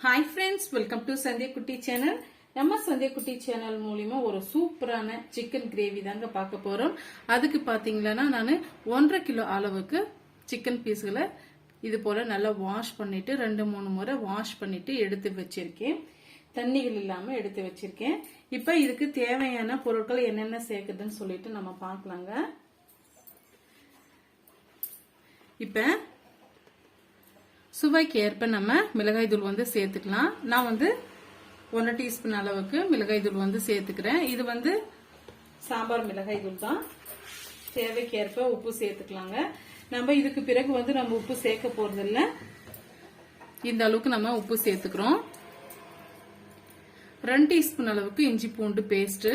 Hi friends, welcome to Sandhya குட்டி channel. நம்ம சந்தியா குட்டி சேனல் மூலியமா ஒரு சூப்பரான சிக்கன் கிரேவி தாங்க பார்க்க போறோம். அதுக்கு பாத்தீங்கன்னா நான் 1.5 கிலோ அளவுக்கு சிக்கன் பீஸ்களை இது போல நல்லா வாஷ் பண்ணிட்டு 2-3 முறை வாஷ் பண்ணிட்டு எடுத்து வச்சிருக்கேன். தண்ணிகள் இல்லாம எடுத்து வச்சிருக்கேன். இப்ப இதுக்கு தேவையான பொருட்கள் என்னென்ன சேர்க்குதுன்னு சொல்லிட்டு நம்ம பார்க்கலாங்க. இப்ப சுவைக்கு ஏற்ப நம்ம மிளகாய் தூள் வந்து சேர்த்துக்கலாம். நான் வந்து 1 டீஸ்பூன் அளவுக்கு மிளகாய் தூள் சேர்த்துக்கிறேன். இது சாம்பார் மிளகாய் தூள் தான். தேவைக்கு ஏற்ப உப்பு சேர்த்துக்கலாங்க. நம்ம இதுக்கு பிறகு நம்ம உப்பு சேர்க்க போறதில்ல. இந்த அளவுக்கு நம்ம உப்பு சேர்த்துக்கிறோம். 2 டீஸ்பூன் அளவுக்கு இஞ்சி பூண்டு பேஸ்ட்.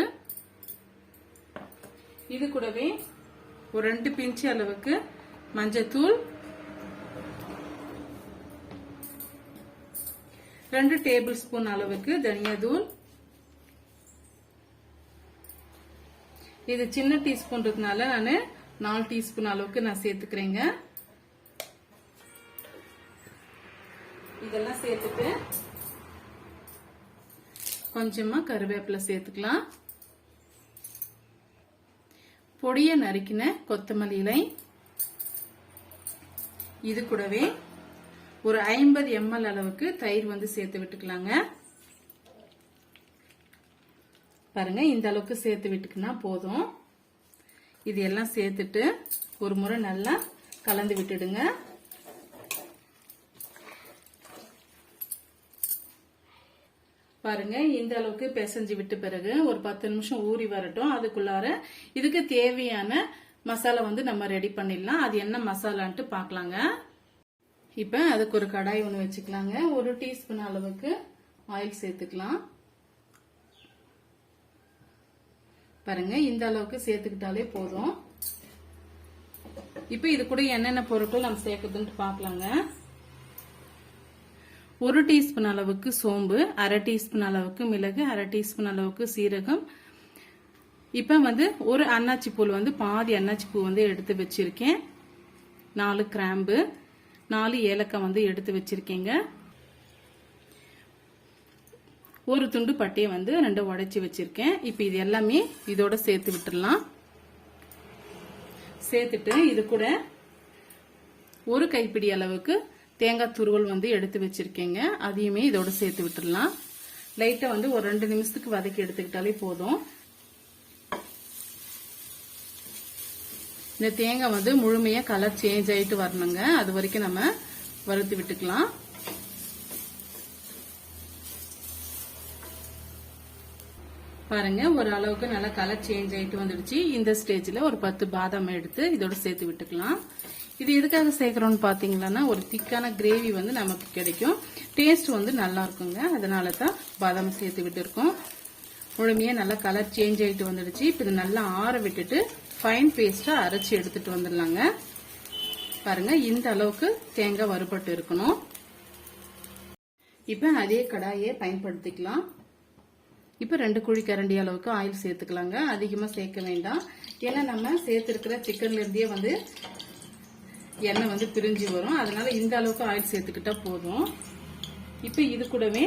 இது கூடவே ஒரு 2 பிஞ்ச் அளவுக்கு மஞ்சத்தூள், 2 டேபிள் ஸ்பூன் அளவுக்கு தனியா தூள். இது சின்ன டீஸ்பூன் இருக்கனால நான் 4 டீஸ்பூன் அளவுக்கு நான் சேர்த்துக்கிறேங்க. இதெல்லாம் சேர்த்துட்டு கொஞ்சமா கருவேப்பிலை சேர்த்துக்கலாம். பொடிய நறுக்கின கொத்தமல்லி இலை. இது கூடவே ஒரு 50 ml அளவுக்கு தயிர் சேர்த்து விட்டுக்கலாங்க. பாருங்க, இந்த அளவுக்கு சேர்த்து விட்டுக்குனா போதும். இது எல்லாம் சேர்த்துட்டு ஒரு முறை நல்லா கலந்து விட்டுடுங்க. பாருங்க, இந்த அளவுக்கு பிசைஞ்சு விட்டு பிறகு ஒரு 10 நிமிஷம் ஊறி வரட்டும். அதுக்குள்ளார இதுக்கு தேவையான மசாலா நம்ம ரெடி பண்ணிடலாம். அது என்ன மசாலான்ட்டு பார்க்கலாங்க. இப்ப அதுக்கு ஒரு கடாய் ஒன்று வச்சுக்கலாங்க. 1 டீஸ்பூன் அளவுக்கு ஆயில் சேர்த்துக்கலாம். பாருங்க, இந்த அளவுக்கு சேர்த்துக்கிட்டாலே போதும். இப்ப இது கூட என்னென்ன பொருட்கள் நம்ம சேர்க்குதுன்னு பார்க்கலாங்க. 1 டீஸ்பூன் அளவுக்கு சோம்பு, 1/2 டீஸ்பூன் அளவுக்கு மிளகு, 1/2 டீஸ்பூன் அளவுக்கு சீரகம். இப்ப ஒரு அன்னாச்சி பூ பாதி அன்னாச்சி பூ எடுத்து வச்சிருக்கேன். 4 கிராம்பு, 4 ஏலக்காய் எடுத்து வச்சிருக்கேங்க. ஒரு துண்டு பட்டையை 2 உடைச்சி வச்சிருக்கேன். இப்ப இது எல்லாமே இதோட சேர்த்து விட்டுடலாம். சேர்த்துட்டு இது கூட ஒரு கைப்பிடி அளவுக்கு தேங்காய் துருவல் எடுத்து வச்சிருக்கேங்க. அதையுமே இதோட சேர்த்து விட்டுடலாம். லைட்டா ஒரு 2 நிமிஷத்துக்கு வதக்கி எடுத்துக்கிட்டாலே போதும். இந்த தேங்காய் முழுமையா கலர் சேஞ்ச் ஆயிட்டு வரணுங்க. அது வரைக்கும் நம்ம வறுத்து விட்டுக்கலாம். பாருங்க, ஒரு அளவுக்கு நல்லா கலர் சேஞ்ச் ஆயிட்டு வந்துடுச்சு. இந்த ஸ்டேஜ்ல ஒரு 10 பாதாம் எடுத்து இதோட சேர்த்து விட்டுக்கலாம். இது எதுக்காக சேர்க்கிறோம்னு பாத்தீங்கன்னா ஒரு திக்கான கிரேவி நமக்கு கிடைக்கும். டேஸ்ட் நல்லா இருக்குங்க. அதனால தான் பாதாம் சேர்த்து விட்டு இருக்கோம். முழுமையா நல்லா கலர் சேஞ்ச் ஆயிட்டு வந்துடுச்சு. இப்ப இது நல்லா ஆற விட்டுட்டு ஃபைன் பேஸ்டா அரைச்சி எடுத்துட்டு வந்துடலாங்க. பாருங்க, இந்த அளவுக்கு தேங்காய் வறுபட்டு இருக்கணும். இப்ப அதே கடாயை பயன்படுத்திக்கலாம். இப்ப 2 குழிக்கரண்டி அளவுக்கு ஆயில் சேர்த்துக்கலாங்க. அதிகமா சேர்க்க வேண்டாம். ஏன்னா நம்ம சேர்த்திருக்கிற சிக்கன்ல இருந்தே எண்ணெய் பிரிஞ்சு வரும். அதனால இந்த அளவுக்கு ஆயில் சேர்த்துக்கிட்டா போதும். இப்ப இது கூடவே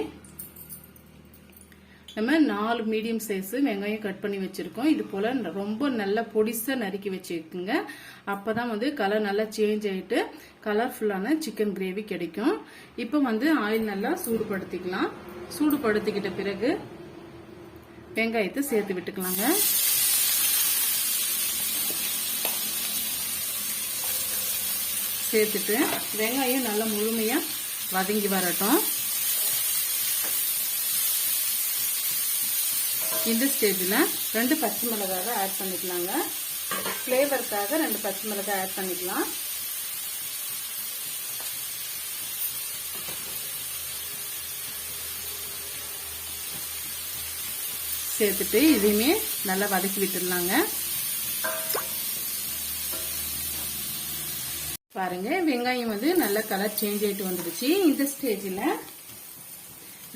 நம்ம 4 மீடியம் சைஸ் வெங்காயம் கட் பண்ணி வச்சிருக்கோம். இது போல ரொம்ப நல்லா பொடிசா நறுக்கி வச்சிருக்குங்க. அப்பதான் கலர் நல்லா சேஞ்ச் ஆயிட்டு கலர்ஃபுல்லான சிக்கன் கிரேவி கிடைக்கும். இப்ப ஆயில் நல்லா சூடுபடுத்திக்கலாம். சூடுபடுத்திக்கிட்ட பிறகு வெங்காயத்தை சேர்த்து விட்டுக்கலாங்க. சேர்த்துட்டு வெங்காயம் நல்லா முழுமையா வதங்கி வரட்டும். இந்த ஸ்டேஜ்ல 2 பச்சை மிளகாய் ஆட் பண்ணிக்கலாங்க. ஃபிளேவருக்காக 2 பச்சை மிளகாய் ஆட் பண்ணிக்கலாம். சேர்த்துட்டு இதையுமே நல்லா வதக்கி விட்டுடலாங்க. பாருங்க, வெங்காயம் நல்லா கலர் சேஞ்ச் ஆயிட்டு வந்துடுச்சு. இந்த ஸ்டேஜ்ல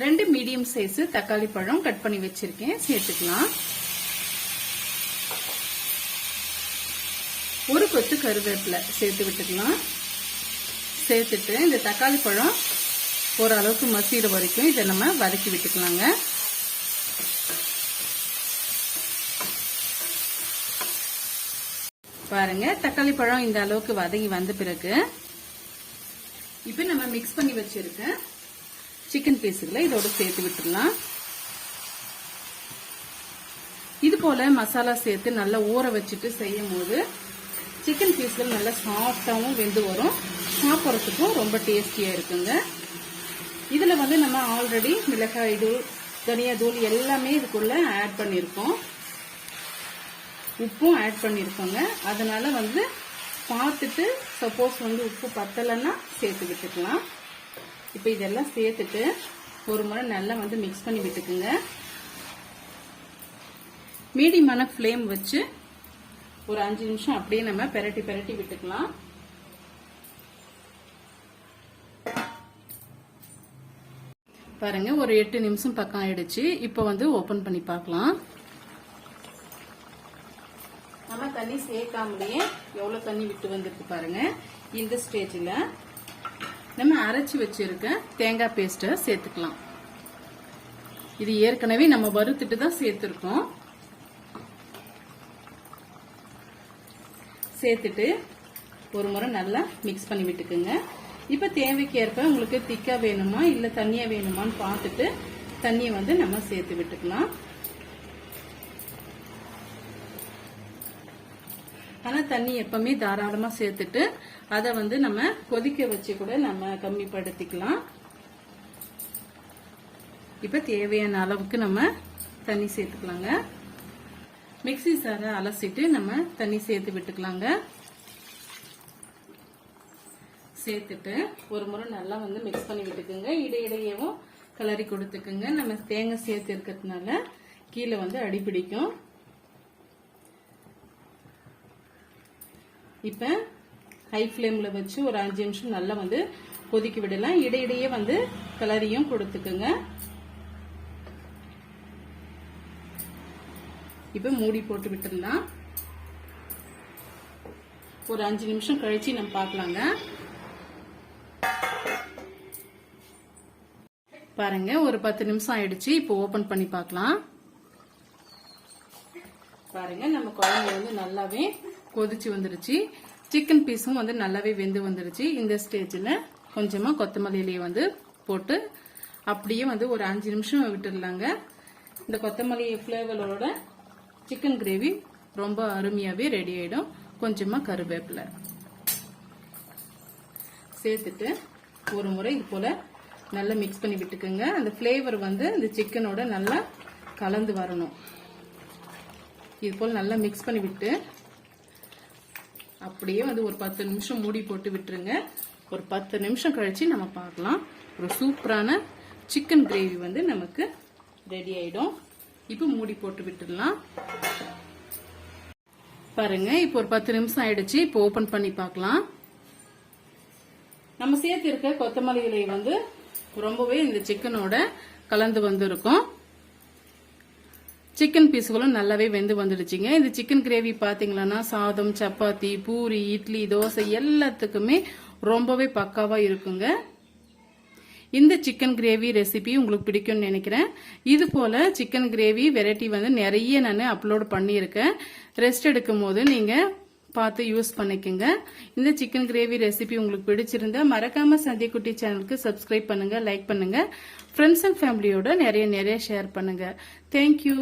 2 மீடியம் சைஸ் தக்காளி பழம் கட் பண்ணி வச்சிருக்கேன். சேர்த்துக்கலாம். ஒரு கொத்து கருவேப்பிலை சேர்த்து விட்டுக்கலாம். சேர்த்துட்டு இந்த தக்காளி பழம் ஓரளவுக்கு மசிகிற வரைக்கும் இதை நம்ம வதக்கி விட்டுக்கலாங்க. பாருங்க தக்காளி பழம் இந்த அளவுக்கு வதங்கி வந்த பிறகு இப்ப நம்ம மிக்ஸ் பண்ணி வச்சிருக்க சிக்கன் பீஸுகளை இதோட சேர்த்து விட்டுடலாம். இது போல மசாலா சேர்த்து நல்லா ஊற வச்சுட்டு செய்யும் போது சிக்கன் பீஸ்கள் நல்லா சாஃப்டாவும் வெந்து வரும், சாப்பிட்றதுக்கும் ரொம்ப டேஸ்டியா இருக்குங்க. இதுல வந்து நம்ம ஆல்ரெடி மிளகாய் தூள், தனியா தூள் எல்லாமே இதுக்குள்ள ஆட் பண்ணிருக்கோம், உப்பும் ஆட் பண்ணிருக்கோங்க. அதனால வந்து பார்த்துட்டு சப்போஸ் வந்து உப்பு பத்தலைன்னா சேர்த்து விட்டுக்கலாம். இப்போ இதெல்லாம் சேர்த்துட்டு ஒரு முறை நல்லா வந்து மிக்ஸ் பண்ணி விட்டுக்குங்க. மீடியமான ஃப்ளேம் வச்சு ஒரு 5 நிமிஷம் அப்படியே நம்ம பெரட்டி பெரட்டி விட்டுக்கலாம். பாருங்க ஒரு 8 நிமிஷம் பக்கம் ஆயிடுச்சு. இப்போ வந்து ஓபன் பண்ணி பார்க்கலாம். நம்ம தண்ணி சேர்க்காமலேயே எவ்வளவு தண்ணி விட்டு வந்திருக்கு பாருங்க. இந்த ஸ்டேஜ்ல நம்ம அரைச்சு வச்சிருக்க தேங்காய் பேஸ்ட சேர்த்துக்கலாம். இது ஏற்கனவே நம்ம வறுத்துட்டு தான் சேர்த்திருக்கோம். சேர்த்துட்டு ஒரு முறை நல்லா மிக்ஸ் பண்ணி விட்டுக்குங்க. இப்ப தேவைக்கு ஏற்ப உங்களுக்கு திக்கா வேணுமா இல்ல தண்ணியா வேணுமான்னு பார்த்துட்டு தண்ணியை வந்து நம்ம சேர்த்து விட்டுக்கலாம். ஆனா தண்ணி எப்பவுமே தாராளமா சேர்த்துட்டு அதை வந்து நம்ம கொதிக்க வச்சு கூட நம்ம கம்மிப்படுத்திக்கலாம். இப்ப தேவையான அளவுக்கு நம்ம தண்ணி சேர்த்துக்கலாங்க. மிக்ஸி சாரை அலசிட்டு நம்ம தண்ணி சேர்த்து விட்டுக்கலாங்க. சேர்த்துட்டு ஒரு முறை நல்லா வந்து மிக்ஸ் பண்ணி விட்டுக்குங்க. இடையிடையவும் கிளறி கொடுத்துக்குங்க. நம்ம தேங்காய் சேர்த்து இருக்கிறதுனால கீழே வந்து அடிப்பிடிக்கும். இப்ப ஹை ஃப்ளேம்ல வச்சு ஒரு 5 நிமிஷம் நல்லா வந்து கொதிக்க விடலாம். இடையிடையே வந்து கிளறியும் கொடுத்துக்குங்க. இப்ப மூடி போட்டு விட்டுடலாம். ஒரு 5 நிமிஷம் கழிச்சு நம்ம பார்க்கலாங்க. பாருங்க ஒரு 10 நிமிஷம் ஆயிடுச்சு. இப்போ ஓபன் பண்ணி பார்க்கலாம். பாருங்க நம்ம குழம்பு வந்து நல்லாவே கொதிச்சு வந்துருச்சு. சிக்கன் பீஸும் வந்து நல்லாவே வெந்து வந்துருச்சு. இந்த ஸ்டேஜ்ல கொஞ்சமா கொத்தமல்லி இலையை வந்து போட்டு அப்படியே வந்து ஒரு 5 நிமிஷம் விட்டுடலாங்க. இந்த கொத்தமல்லி ஃபிளேவரோட சிக்கன் கிரேவி ரொம்ப அருமையாவே ரெடி ஆயிடும். கொஞ்சமா கருவேப்பிலை சேர்த்துட்டு ஒரு முறை இது போல நல்லா மிக்ஸ் பண்ணி விட்டுக்குங்க. அந்த ஃபிளேவர் வந்து இந்த சிக்கனோட நல்லா கலந்து வரணும். இது போல நல்லா மிக்ஸ் பண்ணி விட்டு அப்படியே வந்து ஒரு 10 நிமிஷம் மூடி போட்டு விட்டுருங்க. ஒரு 10 நிமிஷம் கழிச்சு நம்ம பார்க்கலாம். ஒரு சூப்பரான சிக்கன் கிரேவி வந்து நமக்கு ரெடி ஆயிடும். இப்போ மூடி போட்டு விட்டுடலாம். பாருங்க இப்போ ஒரு 10 நிமிஷம் ஆயிடுச்சு. இப்போ ஓபன் பண்ணி பார்க்கலாம். நம்ம சேர்த்து இருக்க கொத்தமல்லி இலை வந்து ரொம்பவே இந்த சிக்கனோட கலந்து வந்திருக்கும். சிக்கன் பீஸுகளும் நல்லாவே வெந்து வந்துடுச்சுங்க. இந்த சிக்கன் கிரேவி பாத்தீங்கன்னா சாதம், சப்பாத்தி, பூரி, இட்லி, தோசை எல்லாத்துக்குமே ரொம்பவே பக்காவா இருக்குங்க. இந்த சிக்கன் கிரேவி ரெசிபி உங்களுக்கு பிடிக்கும்னு நினைக்கிறேன். இது போல சிக்கன் கிரேவி வெரைட்டி வந்து நிறைய நான் அப்லோட் பண்ணியிருக்கேன். ரெஸ்ட் எடுக்கும் போது நீங்க பார்த்து யூஸ் பண்ணிக்கோங்க. இந்த சிக்கன் கிரேவி ரெசிபி உங்களுக்கு பிடிச்சிருந்தா மறக்காம சந்திக்குட்டி சேனலுக்கு சப்ஸ்கிரைப் பண்ணுங்க, லைக் பண்ணுங்க, ஃப்ரெண்ட்ஸ் அண்ட் ஃபேமிலியோட நிறைய ஷேர் பண்ணுங்க. தேங்க்யூ.